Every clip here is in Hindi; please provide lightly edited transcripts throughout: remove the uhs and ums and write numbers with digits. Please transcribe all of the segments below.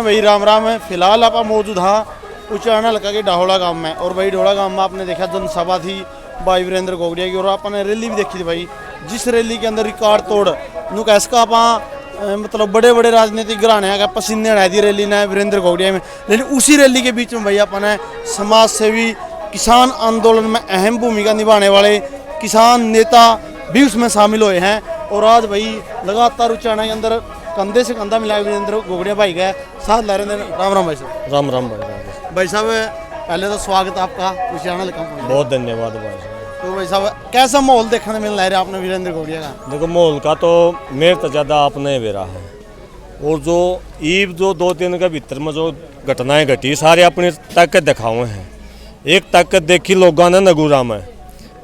भाई राम राम है। फिलहाल आप मौजूद हाँ उचाना हल्का के डाहोड़ा गांव में। और भाई ढोड़ा गांव में आपने देखा जनसभा थी भाई वीरेंद्र गोगड़िया की, और आपने रैली भी देखी थी भाई, जिस रैली के अंदर रिकॉर्ड तोड़ नु कैसा आप मतलब बड़े बड़े राजनीतिक घराने का पसीने हटाई दी रैली ने वीरेंद्र गोगड़िया में। लेकिन उसी रैली के बीच में भाई अपने समाज सेवी किसान आंदोलन में अहम भूमिका निभाने वाले किसान नेता भी उसमें शामिल हुए हैं। और आज भाई लगातार उचाना के अंदर कंधे से कंधा मिला वीरेंद्र गोगड़िया भाई का साथ ला रहे हैं। राम राम भाई साहब। राम राम भाई साहब पहले तो स्वागत आपका उचाना लगा, बहुत धन्यवाद भाई साहब। तो भाई साहब कैसा माहौल देखने मिल रहा है आपने वीरेंद्र गोगड़िया का? देखो माहौल का तो मेरे तो ज़्यादा आपने बेरा है, और जो ईब जो 2 दिन के भीतर में जो घटनाएं घटी सारे अपनी ताकत दिखाए हैं। एक ताकत देखी लोगों ने नगूरा में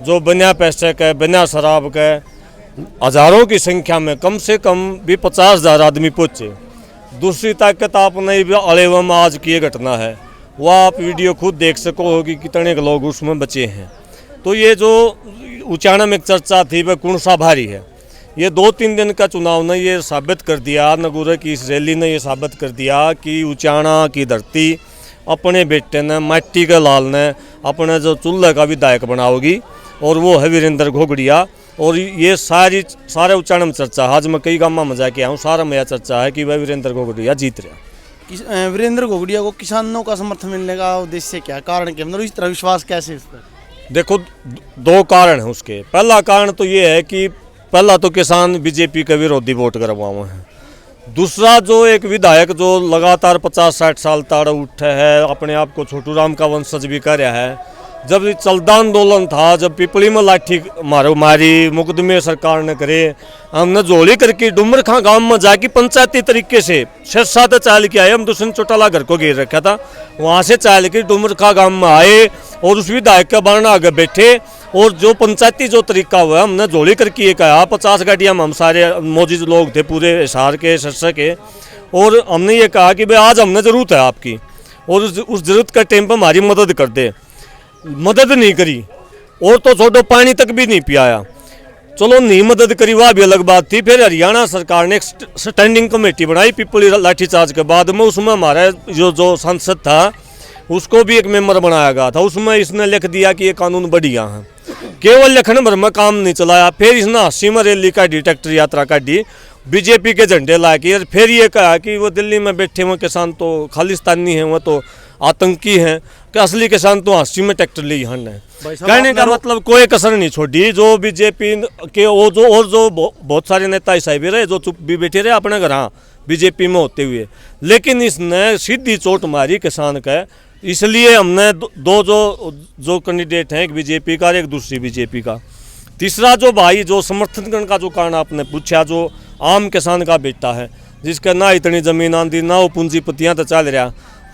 जो बिना पैसे के बिना शराब के हज़ारों की संख्या में कम से कम भी 50,000 आदमी पहुँचे। दूसरी ताकत आपने अलेवा में आज की ये घटना है, वह आप वीडियो खुद देख सको कि कितने लोग उसमें बचे हैं। तो ये जो उचाना में एक चर्चा थी वह कौन सा भारी है, ये 2-3 दिन का चुनाव ने ये साबित कर दिया, नगूरे की इस रैली ने ये साबित कर दिया कि उचाना की धरती अपने बेटे ने माटी के लाल ने अपने जो चूल्हे का विधायक बनाओगी, और वो है वीरेंद्र गोगड़िया। और ये सारे उचाना में चर्चा, आज मैं कई गाँव में जाके आया हूँ, सारा में यह चर्चा है कि वह वीरेंद्र गोगड़िया जीत रहा। वीरेंद्र गोगड़िया को किसानों का समर्थन मिलने का उद्देश्य क्या, कारण क्या, मतलब इस तरह विश्वास कैसे इस पर? देखो 2 कारण हैं उसके। पहला कारण तो ये है कि पहला तो किसान बीजेपी के विरोधी वोट करवाए हैं। दूसरा जो एक विधायक जो लगातार 50-60 साल ताड़ उठे है, अपने आप को छोटू राम का वंशज भी कर रहा है। जब चलदा आंदोलन था, जब पिपली में लाठी मारी मुकदमे सरकार ने करे, हमने जोड़ी करके डुमर खां गांव में जाके पंचायती तरीके से 6-7 चाल के आए। हम दुष्यंत चौटाला घर को घेर रखा था, वहाँ से चाल के डुमर खां गांव में आए और उस विधायक के बारना आगे बैठे, और जो पंचायती जो तरीका हुआ हमने जोड़ी करके ये कहा। 50 गाड़ियाँ हम सारे मौजूद लोग थे पूरे हिसार के सरसे के, और हमने ये कहा कि भाई आज हमने ज़रूरत है आपकी, और उस ज़रूरत के टाइम पर हमारी मदद कर दे। मदद नहीं करी, और तो छोड़ो पानी तक भी नहीं पियाया। चलो नहीं मदद करी वह भी अलग बात थी। फिर हरियाणा सरकार ने एक स्टैंडिंग कमेटी बनाई पिपली लाठीचार्ज के बाद में, उसमें हमारा जो सांसद था उसको भी एक मेंबर बनाया गया था। उसमें इसने लिख दिया कि ये कानून बढ़िया है, केवल लिखने भर में काम नहीं चलाया। फिर इसने 80 में रैली काटी, ट्रैक्टर यात्रा काटी, बीजेपी के झंडे ला के, फिर ये कहा कि वो दिल्ली में बैठे हुए किसान तो खालिस्तानी हैं, वो तो आतंकी हैं, कि असली किसान तो 80 में ट्रैक्टर ली हन है। कहने का मतलब कोई कसर नहीं छोड़ी। जो बीजेपी के वो जो बहुत सारे नेता ऐसा भी रहे जो चुप भी बैठे रहे अपने घर बीजेपी में होते हुए, लेकिन इसने सीधी चोट मारी किसान का। इसलिए हमने 2 जो कैंडिडेट हैं, एक बीजेपी का और एक दूसरी बीजेपी का। तीसरा जो भाई जो समर्थन करने का जो कारण आपने पूछा, जो आम किसान का बेटा है जिसका ना इतनी ज़मीन आंदी ना वो पूंजीपतियाँ तो चल रहा,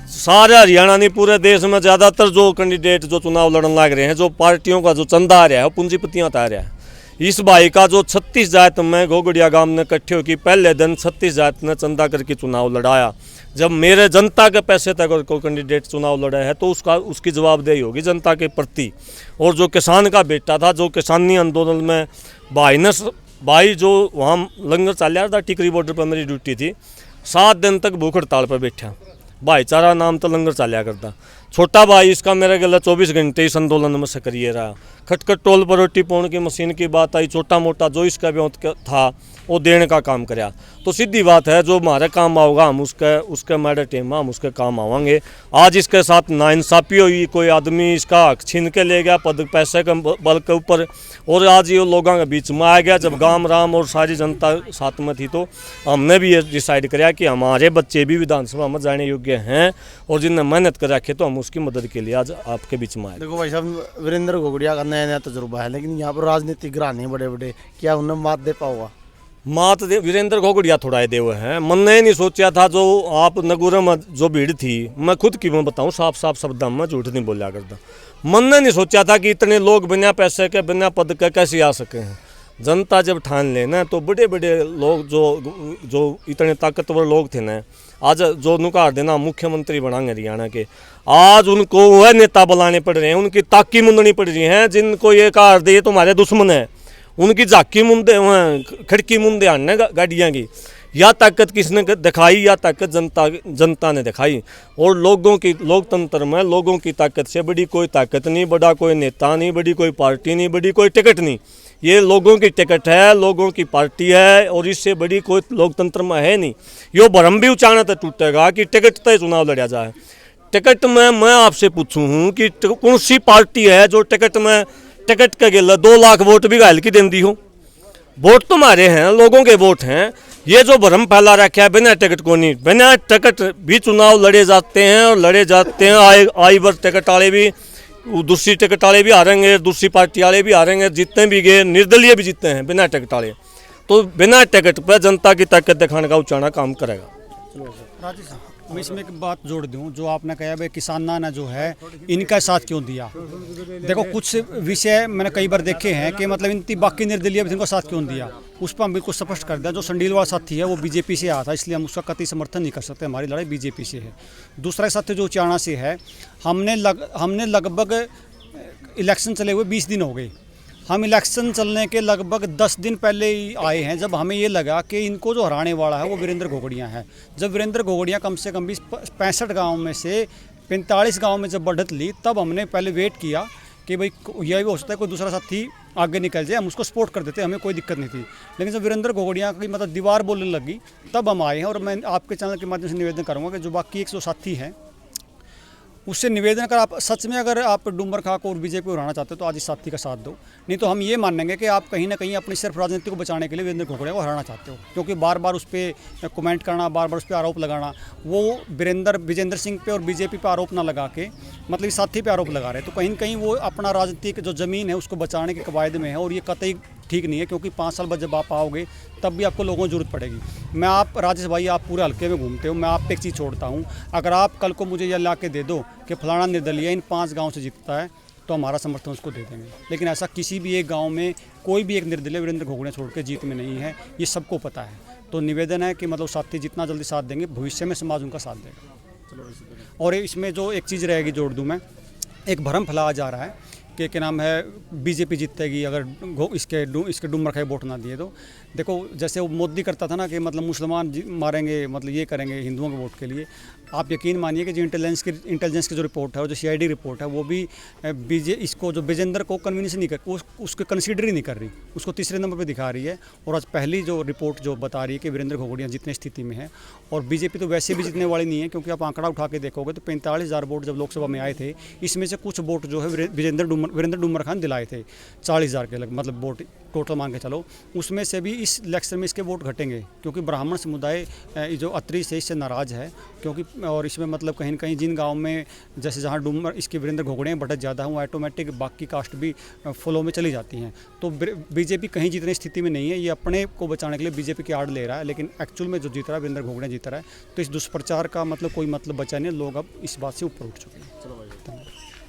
सारे हरियाणा नहीं पूरे देश में ज़्यादातर जो कैंडिडेट जो चुनाव लड़ने लग रहे हैं, जो पार्टियों का जो चंदा आ रहा है वो पूंजीपतियाँ आ रहा है। इस भाई का जो 36 जात में गोगड़िया गांव ने इकट्ठे होकर पहले दिन 36 जात ने चंदा करके चुनाव लड़ाया। जब मेरे जनता के पैसे तक कोई कैंडिडेट चुनाव लड़ा है तो उसकी जवाबदेही होगी जनता के प्रति। और जो किसान का बेटा था, जो किसानी आंदोलन में भाई जो वहाँ लंगर चल रहा था, टिकरी बॉर्डर पर मेरी ड्यूटी थी, 7 दिन तक भूख हड़ताल पर बैठा। भाईचारा नाम तो लंगर चलिया करता। छोटा भाई इसका मेरे गला 24 घंटे इस आंदोलन में सक्रिय रहा। खटखट टोल पर रोटी पाने की मशीन की बात आई, छोटा मोटा जो इसका भी था वो देने का काम कराया। तो सीधी बात है, जो हमारे काम आओगा हम उसके मैडर टीम में हम उसके काम आवाएंगे। आज इसके साथ नाइंसाफ़ी हुई, कोई आदमी इसका हक छीन के ले गया पद पैसे के बल के ऊपर, और आज ये लोगों के बीच में आ गया। जब गांव राम और सारी जनता साथ में थी तो हमने भी ये डिसाइड किया कि हमारे बच्चे भी विधानसभा में जाने योग्य हैं, और जिनने मेहनत कर रखे तो हम उसकी मदद के लिए आज आपके बीच में आए। देखो भाई साहब, वीरेंद्र गोगड़िया का नया तजुर्बा है, लेकिन यहाँ पर राजनीतिक घराने बड़े बड़े, क्या उन्हें मात दे पाओगा? मात वीरेंद्र गोगड़िया थोड़ा दे हुए हैं। मैंने नहीं सोचा था जो आप नगूरा में जो भीड़ थी, मैं खुद की मैं बताऊं साफ शब्दों में झूठ नहीं बोला करता। मैंने नहीं सोचा था कि इतने लोग बिना पैसे के बिना पद के कैसे आ सके हैं। जनता जब ठान लेना तो बड़े बड़े लोग जो इतने ताकतवर लोग थे ना, आज जो नुकार देना मुख्यमंत्री बनाएंगे हरियाणा के, आज उनको वह नेता बुलाने पड़ रहे हैं, उनकी ताकी मुंदनी पड़ रही है। जिनको ये कार दे तुम्हारे दुश्मन है, उनकी झाकी मुंदे खिड़की मुंदे आने गाड़ियाँ की। या ताकत किसने दिखाई, या ताकत जनता ने दिखाई। और लोगों की, लोकतंत्र में लोगों की ताकत से बड़ी कोई ताकत नहीं, बड़ा कोई नेता नहीं, बड़ी कोई पार्टी नहीं, बड़ी कोई टिकट नहीं। ये लोगों की टिकट है, लोगों की पार्टी है, और इससे बड़ी कोई लोकतंत्र में है नहीं। यो भ्रम भी उचाना तो टूटेगा कि टिकट तय चुनाव लड़ा जाए। टिकट में मैं आपसे पूछूं हूँ कि कौन सी पार्टी है जो टिकट के गिले 2 लाख वोट भी घायल की देती हो। वोट तुम्हारे हैं, लोगों के वोट हैं। ये जो भ्रम फैला रखा है बिना टिकट को नहीं, बिना टिकट भी चुनाव लड़े जाते हैं, और लड़े जाते हैं। आई बार टिकट वाले भी, दूसरी टिकट वाले भी हारेंगे, दूसरी पार्टी वाले भी हारेंगे, जितने भी गए निर्दलीय भी जीते हैं बिना टिकट वाले। तो बिना टिकट पर जनता की ताकत दिखाने का उचाना काम करेगा। राजेश साहब, मैं इसमें एक बात जोड़ दूं, जो आपने कहा भाई किसाना ने जो है इनका साथ क्यों दिया। देखो कुछ विषय मैंने कई बार देखे हैं कि मतलब इनकी बाकी निर्दलीय भी इनको साथ क्यों दिया, उस पर हम बिल्कुल स्पष्ट कर दें। जो संडीलवाल साथी है वो बीजेपी से आया था, इसलिए हम उसका कतई समर्थन नहीं कर सकते। हमारी लड़ाई बीजेपी से है। दूसरा साथी जो उचाना से है, हमने लगभग इलेक्शन चले हुए 20 दिन हो गए। हम इलेक्शन चलने के लगभग 10 दिन पहले ही आए हैं, जब हमें ये लगा कि इनको जो हराने वाला है वो वीरेंद्र घोगड़िया है। जब वीरेंद्र घोगड़िया कम से कम 65 गाँव में से 45 गाँव में जब बढ़त ली, तब हमने पहले वेट किया कि भाई यह भी हो सकता है कोई दूसरा साथी आगे निकल जाए, हम उसको सपोर्ट कर देते, हमें कोई दिक्कत नहीं थी। लेकिन जब वीरेंद्र घोगड़िया की मतलब दीवार बोलने लगी, तब हम आए हैं। और मैं आपके चैनल के माध्यम से निवेदन करूँगा कि जो बाकी 100 साथी हैं उससे निवेदन कर, आप सच में अगर आप डूमर खां को और बीजेपी को हराना चाहते हो तो आज इस साथी का साथ दो। नहीं तो हम ये मानेंगे कि आप कहीं ना कहीं अपनी सिर्फ राजनीति को बचाने के लिए वीरेंद्र घोगड़िया को हराना चाहते हो। क्योंकि बार बार उस पर कमेंट करना, बार बार उस पर आरोप लगाना, वो विजेंद्र सिंह पे और बीजेपी पे आरोप ना लगा के मतलब इस साथी पे आरोप लगा रहे, तो कहीं ना कहीं वो अपना राजनीतिक जो ज़मीन है उसको बचाने के कवायद में है। और ये कतई ठीक नहीं है, क्योंकि 5 साल बाद जब आप आओगे तब भी आपको लोगों की जरूरत पड़ेगी। मैं आप राजेश भाई, आप पूरे हल्के में घूमते हो, मैं आप पे एक चीज़ छोड़ता हूँ। अगर आप कल को मुझे यह ला के दे दो कि फलाना निर्दलीय इन 5 गाँव से जीतता है, तो हमारा समर्थन उसको दे देंगे। लेकिन ऐसा किसी भी एक गाँव में कोई भी एक निर्दलीय वीरेंद्र घोगड़िया छोड़ के जीत में नहीं है, ये सबको पता है। तो निवेदन है कि मतलब साथी जितना जल्दी साथ देंगे, भविष्य में समाज उनका साथ देगा। और इसमें जो एक चीज़ रहेगी, जोड़ दूँ मैं, एक भ्रम फैलाया जा रहा है कि क्या नाम है बीजेपी जीतेगी अगर इसके डूमर खाई वोट ना दिए तो। देखो जैसे वो मोदी करता था ना कि मतलब मुसलमान मारेंगे, मतलब ये करेंगे हिंदुओं के वोट के लिए। आप यकीन मानिए कि जो इंटेलिजेंस की जो रिपोर्ट है और जो सीआईडी रिपोर्ट है, वो भी इसको जो विजेंद्र को कन्वीनियंस नहीं कर, उसको कंसीडर ही नहीं कर रही, उसको तीसरे नंबर पे दिखा रही है। और आज पहली जो रिपोर्ट जो बता रही है कि वीरेंद्र घोगड़िया जितने स्थिति में है, और बीजेपी तो वैसे भी जीतने वाली नहीं है। क्योंकि आप आंकड़ा उठा के देखोगे तो 45,000 वोट जब लोकसभा में आए थे, इसमें से कुछ वोट जो है वीरेंद्र डूमर खान दिलाए थे, 40,000 के मतलब वोट टोटल मान के चलो। उसमें से भी इस इलेक्शन में इसके वोट घटेंगे, क्योंकि ब्राह्मण समुदाय जो अत्री से इससे नाराज़ है। क्योंकि और इसमें मतलब कहीं ना कहीं जिन गांव में जैसे जहां डूमर इसके वीरेंद्र घोगड़िया बढ़त ज़्यादा है, वो ऑटोमेटिक बाकी कास्ट भी फ्लो में चली जाती हैं। तो बीजेपी कहीं जीतने स्थिति में नहीं है। ये अपने को बचाने के लिए बीजेपी की आड़ ले रहा है, लेकिन एक्चुअल में जो जीत रहा है वीरेंद्र घोगड़िया जीत रहा है। तो इस दुष्प्रचार का मतलब कोई मतलब बचा नहीं, लोग अब इस बात से ऊपर उठ चुके हैं। चलो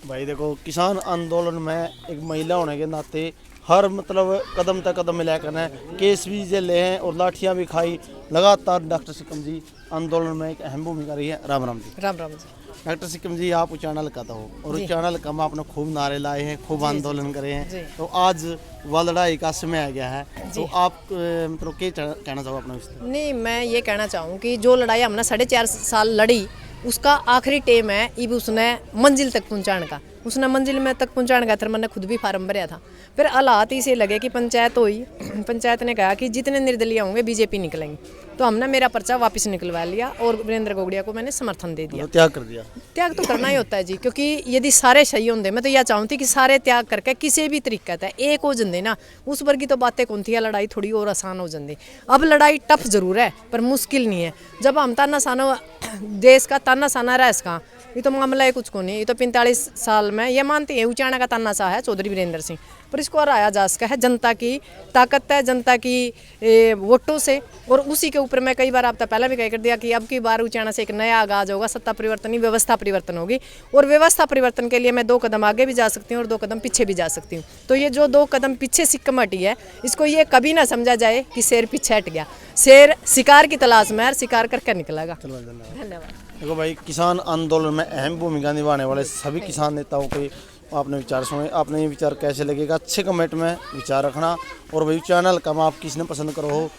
भाई देखो, किसान आंदोलन में एक महिला होने के नाते हर मतलब कदम तक कदम मिलाया करना है, केस भी झेले हैं और लाठियां भी खाई। लगातार डॉक्टर सिकम जी आंदोलन में एक अहम भूमिका रही है। राम राम जी। राम राम जी। डॉक्टर सिकम जी, आप उचाना लकाता हो और उचाना लका में आपने खूब नारे लाए हैं, खूब आंदोलन करे हैं। तो आज वह लड़ाई का समय आ गया है, तो आप मतलब क्या कहना चाहो अपना विस्तार? नहीं, मैं ये कहना चाहूँ कि जो लड़ाई हमने 4.5 साल लड़ी, उसका आखिरी टेम है इब उसने मंजिल तक पहुँचाने का। उसने मंजिल में तक पहुँचाने का, मैंने खुद भी फार्म भरा था। फिर हालात इसे लगे कि पंचायत हुई, पंचायत ने कहा कि जितने निर्दलीय होंगे बीजेपी निकलेंगे। तो हमने मेरा पर्चा वापस निकलवा लिया और वीरेंद्र घोगड़िया को मैंने समर्थन दे दिया। त्याग कर दिया। त्याग तो करना ही होता है जी, क्योंकि यदि सारे सही होंगे, मैं तो यह चाहूँगी कि सारे त्याग करके किसी भी तरीके है एक हो जाते ना, उस वर्गी तो बातें कौन थी, लड़ाई थोड़ी और आसान हो जाती। अब लड़ाई टफ जरूर है पर मुश्किल नहीं है। जब हम तानाशाना देश का तानाशाना रहा, इसका ये तो मामला है कुछ को नहीं। ये तो 45 साल में ये मानते हैं उचाना का तानाशाह है चौधरी वीरेंद्र सिंह, पर इसको हराया जा सका है जनता की ताकत है, जनता की वोटों से। और उसी के ऊपर मैं कई बार आप तो पहले भी कह कर दिया कि अब की बार उचाना से एक नया आगाज होगा, सत्ता परिवर्तन ही व्यवस्था परिवर्तन होगी। और व्यवस्था परिवर्तन के लिए मैं 2 कदम आगे भी जा सकती हूँ और 2 कदम पीछे भी जा सकती हूँ। तो ये जो 2 कदम पीछे सिक्कम हटी है, इसको ये कभी ना समझा जाए कि शेर पीछे हट गया। शेर शिकार की तलाश में शिकार करके निकलेगा। धन्यवाद। देखो भाई, किसान आंदोलन में अहम भूमिका निभाने वाले सभी किसान नेताओं के आपने विचार सुने। आपने ये विचार कैसे लगेगा, अच्छे कमेंट में विचार रखना। और भाई चैनल कम आप किसने पसंद करो हो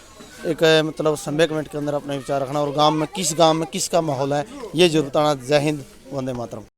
एक मतलब संभव कमेंट के अंदर अपने विचार रखना और गांव में किसका माहौल है ये जरूर बताना। जय हिंद, वंदे मातरम।